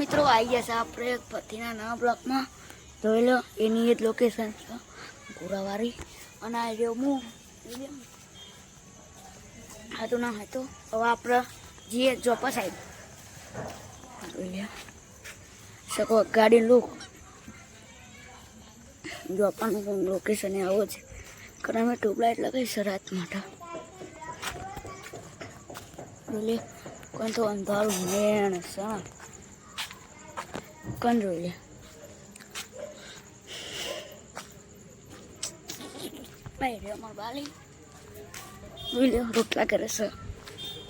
મિત્રો આવી ગયા છે આપણે પતિના નવા બ્લોકમાં. જોઈ લો એની જ લોકેશન છે ગોરાવારી. અને આ રહ્યો હું હતું ના હતું. હવે આપણે જઈએ ચોપા સાઈડ. જોઈ લે શકો ગાડી લુક જોપાનું લોકેશન આવો છે. કારણ મેં ટ્યુબલાઇટ લગાવી છે રાત માટે. જોઈ લે કોણ તો અંધારું મેણ છે કોણ. જોઈ લે અમાર બાલી. જોઈ લે રોટલા કરે છે.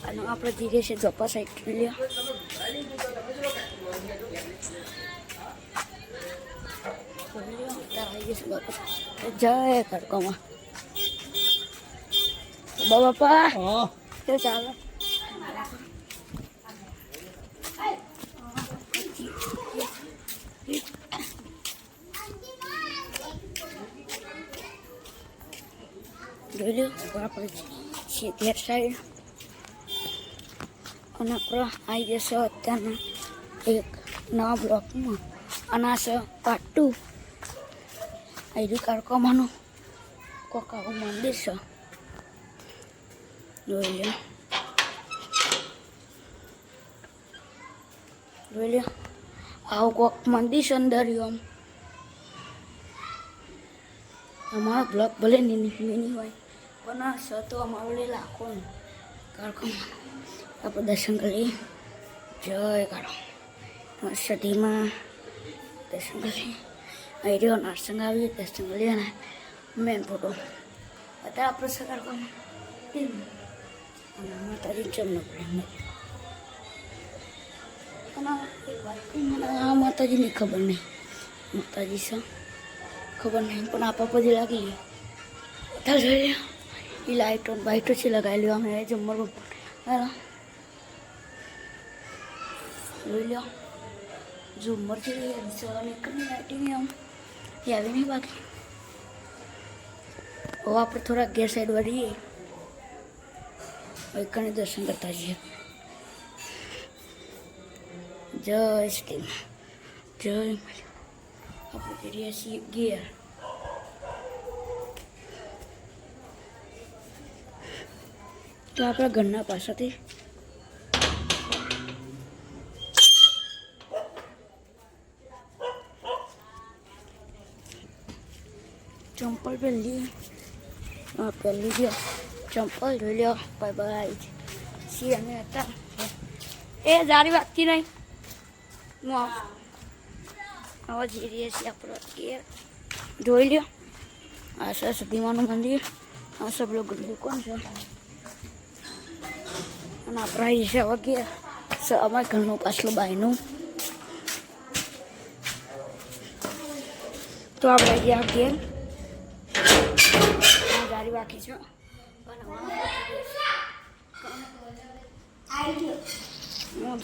અને આપણે ધીરે છે ચોપા સાઈડ. જોઈ લે જય કડકોમાં બાપા તો ચાલો. જોઈ લો આપણે છીએ સાઈડ. અને આપણે આવી જશે અત્યારના એક નવા બ્લોકમાં. અને આ છે પાર્ટ 2. અહીં કારકોમાનું કોક આવું મંદિર છે. જોઈ લો જોઈ લો આવું કોક મંદિર છે અંદર. આમ અમારો બ્લોક ભલે નહીં હોય પણ આ છે તો અમારું લે લાખો કારકોમાનું. આપણે દર્શન કરીએ. જય કાળો સતીમાં દર્શન કરીએ. અહીં રહ્યો નરસંગ આવી દર્શન કરીએ ને મેન ફોટો અત્યારે આપણે સકાર કોને માતાજી ચમનો પ્રેમ. મને આ માતાજીની ખબર નહીં. માતાજી છે ખબર નહીં પણ આપા પછી લાગી. અત્યારે જોઈ લે એ લાઇટો બાઇટો છે લગાવેલી. અમે જમવા જોઈ લો ઝુમર છે નીકળની લાઇટિંગ આમ એ આવી નહીં બાકી. હવે આપણે થોડા ગેર સાઈડ વળીએ. કને દર્શન કરતા જઈએ. જય શ્રી જય. આપણે કરીએ છીએ ગેર. તો આપણા ઘરના પાસેથી ચંપલ પહેલી પહેલી ગયો ચંપલ જોઈ લ્યો. બાય બાય છીએ અમે હતા. એ જારી વાગતી નહીં. હવે જઈએ છીએ આપણો ઘેર. જોઈ લ્યો આ છે સતીમાનું મંદિર. આ સબ લોકો દુકાન છે. અને આપણે આવી છે હવે ઘેર. અમારા ઘરનું પાછલું બાયનું. તો આપણે ગયા ઘેર. ગાડી બાકી છે.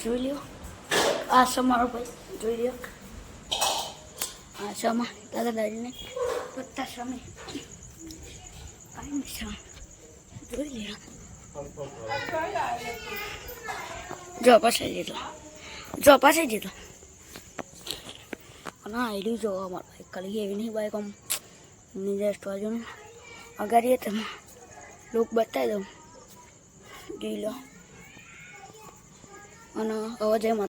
જોઈ લ્યો આ છે મારો ભાઈ. જોઈ લ્યો આ છે અમારા દાદા દાદીને બધા સમય કાંઈ છે. જોઈ લ્યો જો પાછળ દીધો અને આઈડી જો અમારા બાઈક ખાલી એવી નહીં બાઈક આમ નિજસ્ટ બાજુ ને અગાડીએ તમે લોક બતાવી દઉં. જોઈ લો અને હવે જય